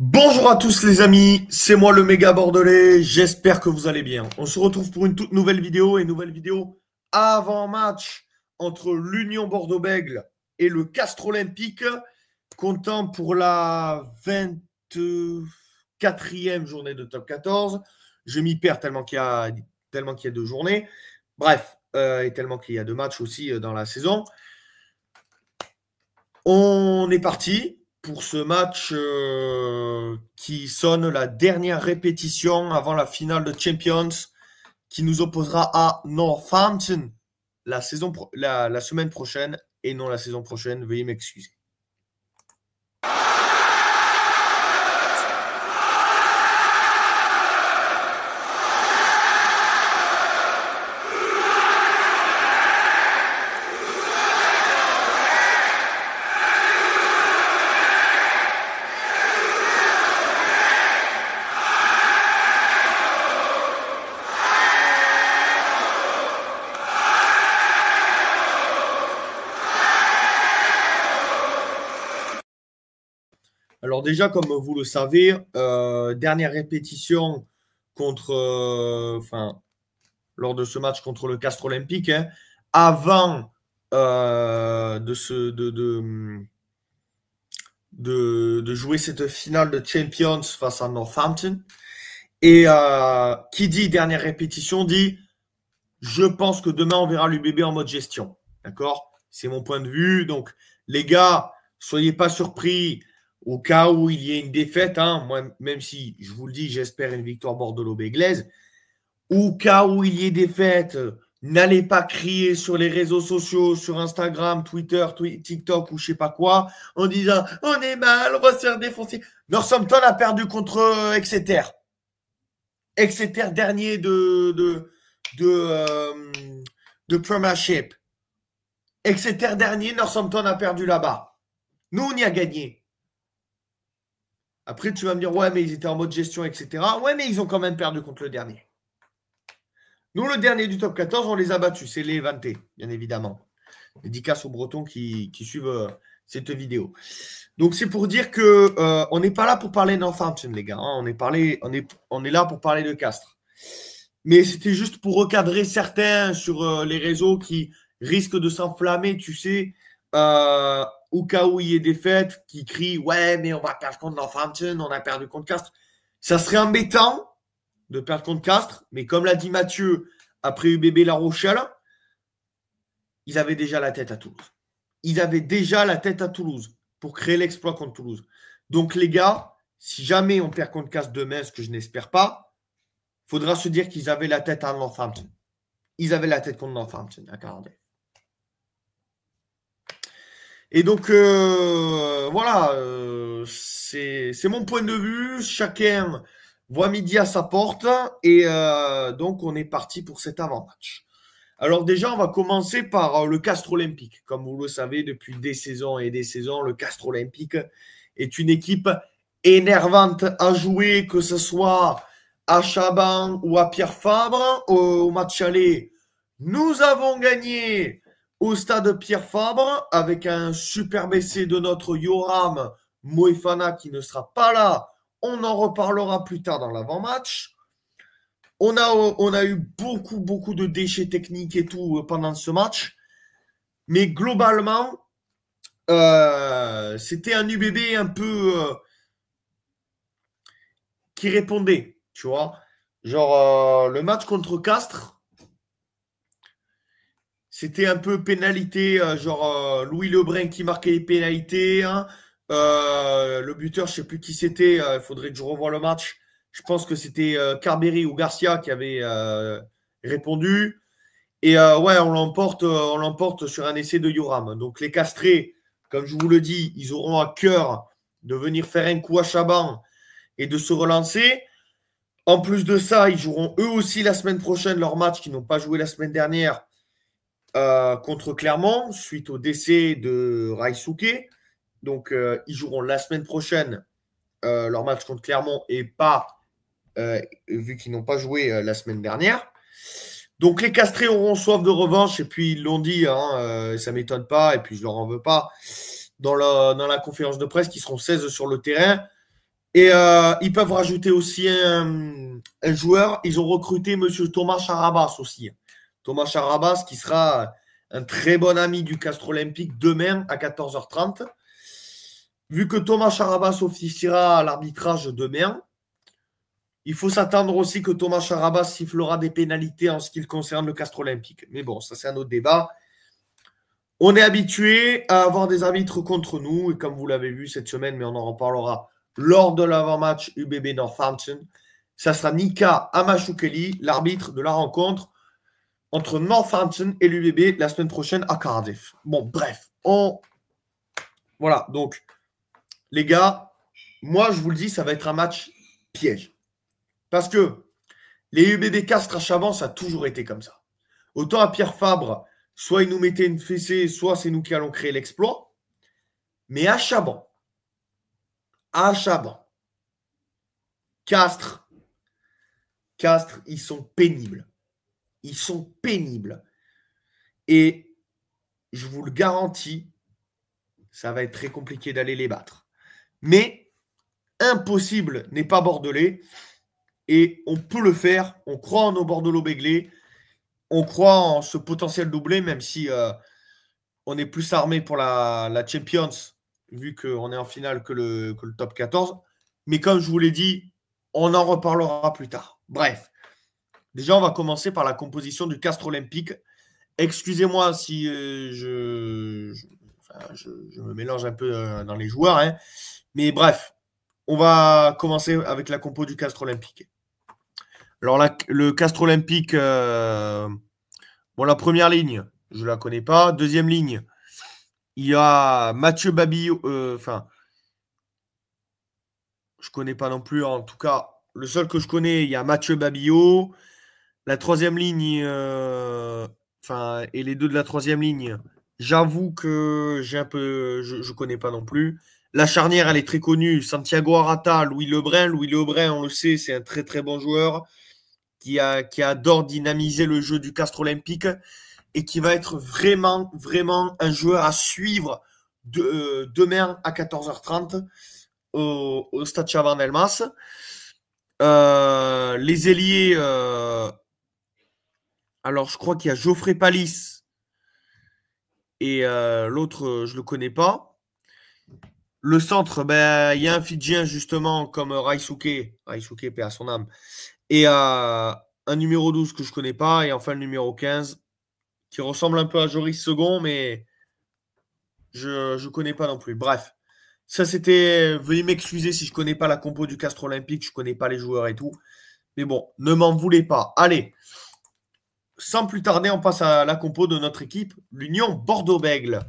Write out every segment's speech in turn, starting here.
Bonjour à tous les amis, c'est moi le méga bordelais, j'espère que vous allez bien. On se retrouve pour une toute nouvelle vidéo avant match entre l'Union Bordeaux-Bègles et le Castres Olympique, comptant pour la 24e journée de top 14. Je m'y perds tellement qu'il y a 2 journées. Bref, et tellement qu'il y a 2 matchs aussi dans la saison. On est parti pour ce match qui sonne la dernière répétition avant la finale de Champions qui nous opposera à Northampton la semaine prochaine et non la saison prochaine. Veuillez m'excuser. Alors déjà, comme vous le savez, dernière répétition lors de ce match contre le Castres Olympique, hein, avant de jouer cette finale de Champions face à Northampton. Et qui dit dernière répétition dit je pense que demain on verra l'UBB en mode gestion. D'accord? C'est mon point de vue. Donc les gars, soyez pas surpris au cas où il y ait une défaite. Hein, moi, même si je vous le dis, j'espère une victoire bordelot-béglaise. Au cas où il y ait défaite, n'allez pas crier sur les réseaux sociaux, sur Instagram, Twitter, TikTok ou je sais pas quoi, en disant on est mal, on va se faire défoncer. Northampton a perdu contre Exeter. Exeter dernier de Premiership. Exeter dernier, Northampton a perdu là-bas. Nous, on y a gagné. Après, tu vas me dire, ouais, mais ils étaient en mode gestion, etc. Ouais, mais ils ont quand même perdu contre le dernier. Nous, le dernier du top 14, on les a battus. C'est les Eventés, bien évidemment. Dédicace aux Bretons qui suivent cette vidéo. Donc, c'est pour dire que on n'est pas là pour parler Northampton, les gars. Hein. On est là pour parler de Castres. Mais c'était juste pour recadrer certains sur les réseaux qui risquent de s'enflammer, tu sais, au cas où il y ait des fêtes, qui crient « Ouais, mais on va perdre contre Northampton, on a perdu contre Castres. » Ça serait embêtant de perdre contre Castres, mais comme l'a dit Mathieu, après UBB La Rochelle, ils avaient déjà la tête à Toulouse. Ils avaient déjà la tête à Toulouse pour créer l'exploit contre Toulouse. Donc les gars, si jamais on perd contre Castres demain, ce que je n'espère pas, il faudra se dire qu'ils avaient la tête à Northampton. Ils avaient la tête contre Northampton à Cardiff. Et donc, voilà, c'est mon point de vue. Chacun voit midi à sa porte. Et donc, on est parti pour cet avant-match. Alors déjà, on va commencer par le Castres Olympique. Comme vous le savez, depuis des saisons et des saisons, le Castres Olympique est une équipe énervante à jouer, que ce soit à Chaban ou à Pierre Fabre. Au match aller, nous avons gagné au stade Pierre Fabre avec un superbe essai de notre Yoram Moefana qui ne sera pas là. On en reparlera plus tard dans l'avant-match. On a eu beaucoup de déchets techniques et tout pendant ce match. Mais globalement, c'était un UBB un peu qui répondait, tu vois. Genre, le match contre Castres, c'était un peu pénalité, Louis Lebrun qui marquait les pénalités. Hein. Le buteur, je ne sais plus qui c'était, il faudrait que je revoie le match. Je pense que c'était Carberry ou Garcia qui avait répondu. Et ouais, on l'emporte sur un essai de Yoram. Donc les Castrés, comme je vous le dis, ils auront à cœur de venir faire un coup à Chaban et de se relancer. En plus de ça, ils joueront eux aussi la semaine prochaine leur match qu'ils n'ont pas joué la semaine dernière contre Clermont suite au décès de Raisuke. Donc ils joueront la semaine prochaine leur match contre Clermont et pas vu qu'ils n'ont pas joué la semaine dernière. Donc les Castrés auront soif de revanche et puis ils l'ont dit, hein, ça ne m'étonne pas et puis je leur en veux pas dans la conférence de presse qu'ils seront 16 sur le terrain Et ils peuvent rajouter aussi un joueur. Ils ont recruté M. Thomas Charabas aussi. Thomas Charabas qui sera un très bon ami du Castres Olympique demain à 14h30. Vu que Thomas Charabas officiera à l'arbitrage demain, il faut s'attendre aussi que Thomas Charabas sifflera des pénalités en ce qui concerne le Castres Olympique. Mais bon, ça c'est un autre débat. On est habitué à avoir des arbitres contre nous, et comme vous l'avez vu cette semaine, mais on en reparlera lors de l'avant-match UBB Northampton, ça sera Nika Amachukeli, l'arbitre de la rencontre entre Northampton et l'UBB la semaine prochaine à Cardiff. Bon, bref, voilà, donc, les gars, moi, je vous le dis, ça va être un match piège. Parce que les UBB Castres à Chaban, ça a toujours été comme ça. Autant à Pierre Fabre, soit il nous mettait une fessée, soit c'est nous qui allons créer l'exploit. Mais à Chaban, Castres, ils sont pénibles. Ils sont pénibles. Et je vous le garantis, ça va être très compliqué d'aller les battre. Mais impossible n'est pas bordelais. Et on peut le faire. On croit en nos bordeaux-béglés. On croit en ce potentiel doublé, même si on est plus armé pour la Champions, vu qu'on est en finale que le top 14. Mais comme je vous l'ai dit, on en reparlera plus tard. Bref. Déjà, on va commencer par la composition du Castres Olympique. Excusez-moi si je me mélange un peu dans les joueurs. Hein. Mais bref, on va commencer avec la compo du Castres Olympique. Alors, le Castres Olympique, la première ligne, je ne la connais pas. Deuxième ligne, il y a Mathieu Babillot. Je ne connais pas non plus. En tout cas, le seul que je connais, il y a Mathieu Babillot. La troisième ligne, et les deux de la troisième ligne, j'avoue que je ne connais pas non plus. La charnière, elle est très connue. Santiago Arata, Louis Lebrun. Louis Lebrun, on le sait, c'est un très très bon joueur qui adore dynamiser le jeu du Castres Olympique et qui va être vraiment, vraiment un joueur à suivre demain à 14h30 au Stade Chaban-Delmas. Les ailiers, alors je crois qu'il y a Geoffrey Palis et l'autre, je ne le connais pas. Le centre, il y a un Fidjien justement comme Raisuke, paix à son âme, et un numéro 12 que je ne connais pas, et enfin le numéro 15 qui ressemble un peu à Joris Second, mais je ne connais pas non plus. Bref, ça c'était, veuillez m'excuser si je ne connais pas la compo du Castres Olympique, je ne connais pas les joueurs et tout, mais bon, ne m'en voulez pas. Allez, sans plus tarder, on passe à la compo de notre équipe, l'Union Bordeaux-Bègles.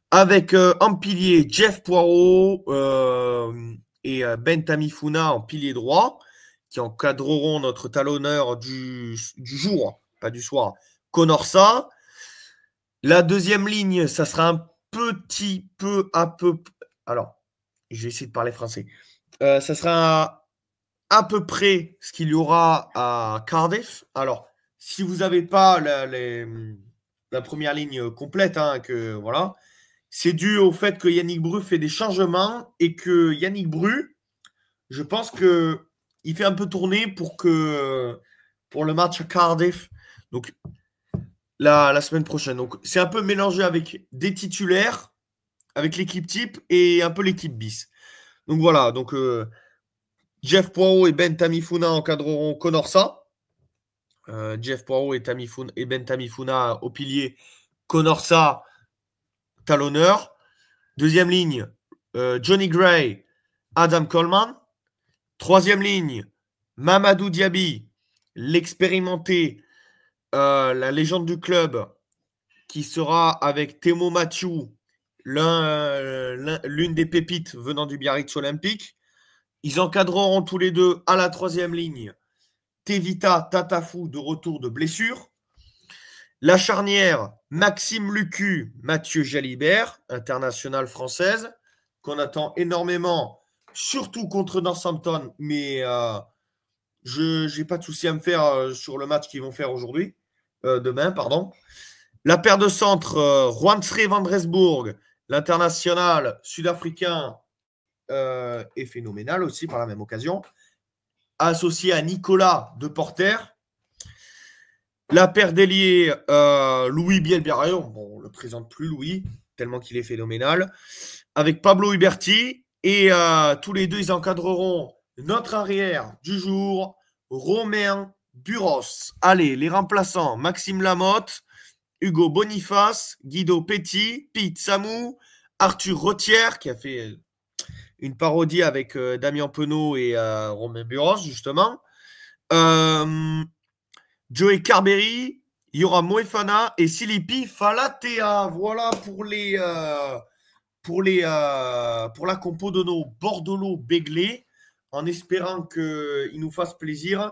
Avec en pilier Jeff Poirot et Ben Tamifuna en pilier droit, qui encadreront notre talonneur du jour, pas du soir, Conorsa. La deuxième ligne, ça sera un petit peu alors, je vais essayer de parler français. Ça sera à peu près ce qu'il y aura à Cardiff. Alors, si vous n'avez pas la première ligne complète, hein, voilà, c'est dû au fait que Yannick Bru fait des changements et que Yannick Bru, je pense qu'il fait un peu tourner pour le match à Cardiff, donc la semaine prochaine. Donc c'est un peu mélangé avec des titulaires, avec l'équipe type et un peu l'équipe bis. Donc voilà, donc Jeff Poirot et Ben Tamifuna encadreront Conorsa. Jeff Poirot et Ben Tamifuna au pilier, Conorsa talonneur. Deuxième ligne, Johnny Gray, Adam Coleman. Troisième ligne, Mamadou Diaby, l'expérimenté, la légende du club, qui sera avec Temo Mathieu, l'une des pépites venant du Biarritz Olympique. Ils encadreront tous les deux à la troisième ligne Tevita Tatafou de retour de blessure. La charnière, Maxime Lucu, Mathieu Jalibert, international française, qu'on attend énormément, surtout contre Northampton, mais je n'ai pas de souci à me faire sur le match qu'ils vont faire demain, pardon. La paire de centre, Juansre van Dresburg, l'international sud-africain, est phénoménal aussi par la même occasion. Associé à Nicolas de Porter. La paire d'ailier Louis Bielbiarrayon, bon, on ne le présente plus Louis, tellement qu'il est phénoménal, avec Pablo Huberti, et tous les deux, ils encadreront notre arrière du jour, Romain Buros. Allez, les remplaçants, Maxime Lamotte, Hugo Boniface, Guido Petit, Pete Samou, Arthur Rottière, qui a fait une parodie avec Damien Penaud et Romain Buros, justement. Joey Carberry, Yoram Moefana et Silipi Falatea. Voilà pour la compo de nos bordeaux béglés, en espérant qu'ils nous fassent plaisir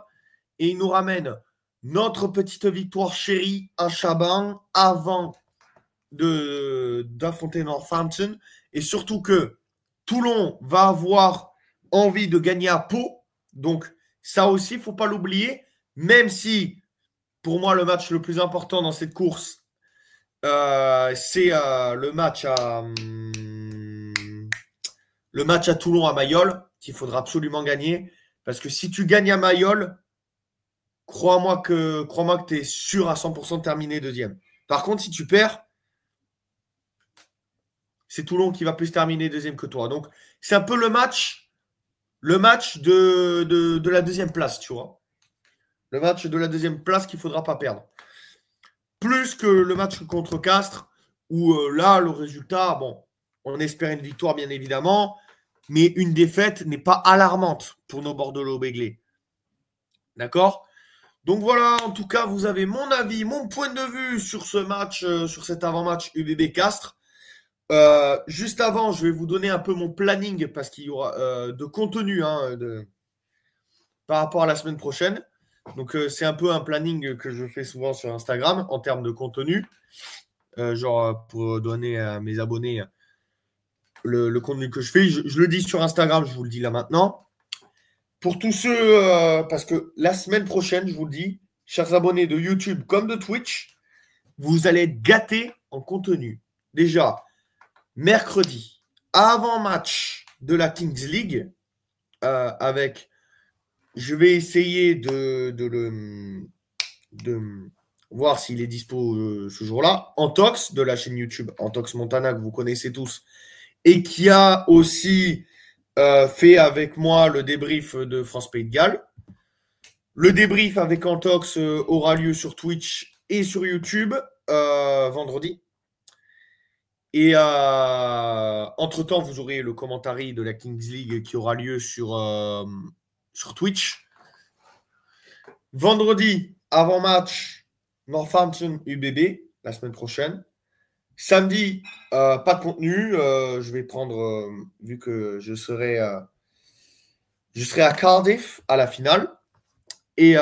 et ils nous ramènent notre petite victoire chérie à Chaban avant d'affronter Northampton, et surtout que Toulon va avoir envie de gagner à Pau. Donc ça aussi, il ne faut pas l'oublier, même si pour moi le match le plus important dans cette course, c'est le match à Toulon à Mayol, qu'il faudra absolument gagner. Parce que si tu gagnes à Mayol, crois-moi que tu es sûr à 100% de terminer deuxième. Par contre, si tu perds, c'est Toulon qui va plus terminer deuxième que toi. Donc, c'est un peu le match de la deuxième place, tu vois. Le match de la deuxième place qu'il ne faudra pas perdre. Plus que le match contre Castres, où là, le résultat, bon, on espère une victoire, bien évidemment, mais une défaite n'est pas alarmante pour nos Bordeaux-Béglés. D'accord ? Donc voilà, en tout cas, vous avez mon avis, mon point de vue sur ce match, sur cet avant-match UBB Castres. Juste avant, je vais vous donner un peu mon planning parce qu'il y aura de contenu par rapport à la semaine prochaine. Donc, c'est un peu un planning que je fais souvent sur Instagram en termes de contenu. Genre, pour donner à mes abonnés le contenu que je fais. Je le dis sur Instagram, je vous le dis là maintenant. Pour tous ceux, parce que la semaine prochaine, je vous le dis, chers abonnés de YouTube comme de Twitch, vous allez être gâtés en contenu. Déjà, mercredi, avant-match de la Kings League, je vais essayer de voir s'il est dispo ce jour-là. Antox, de la chaîne YouTube Antox Montana, que vous connaissez tous, et qui a aussi fait avec moi le débrief de France Pays de Galles. Le débrief avec Antox aura lieu sur Twitch et sur YouTube vendredi. Et entre-temps, vous aurez le commentary de la Kings League qui aura lieu sur Twitch. Vendredi, avant-match, Northampton UBB, la semaine prochaine. Samedi, pas de contenu. Je vais prendre, vu que je serai à Cardiff à la finale. Et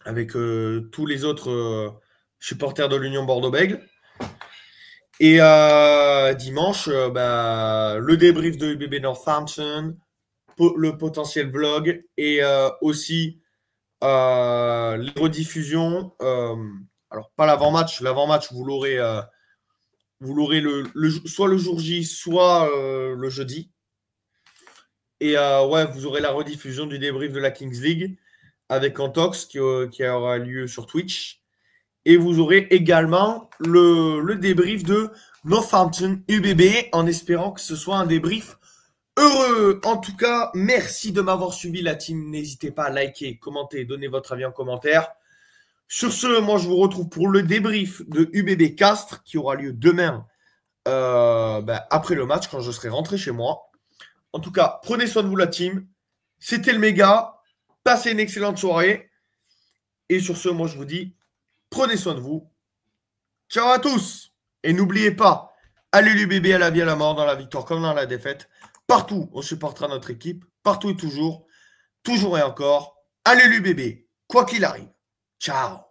avec tous les autres supporters de l'Union Bordeaux-Bègles. Et dimanche, le débrief de UBB Northampton, le potentiel vlog et aussi les rediffusions. Alors, pas l'avant-match. L'avant-match, vous l'aurez soit le jour J, soit le jeudi. Et vous aurez la rediffusion du débrief de la Kings League avec Antox qui aura lieu sur Twitch. Et vous aurez également le débrief de Northampton UBB, en espérant que ce soit un débrief heureux. En tout cas, merci de m'avoir suivi, la team. N'hésitez pas à liker, commenter, donner votre avis en commentaire. Sur ce, moi, je vous retrouve pour le débrief de UBB Castres qui aura lieu demain après le match, quand je serai rentré chez moi. En tout cas, prenez soin de vous, la team. C'était le méga. Passez une excellente soirée. Et sur ce, moi, je vous dis, prenez soin de vous. Ciao à tous. Et n'oubliez pas, allez l'UBB à la vie à la mort, dans la victoire comme dans la défaite. Partout, on supportera notre équipe. Partout et toujours et encore. Allez l'UBB, quoi qu'il arrive. Ciao.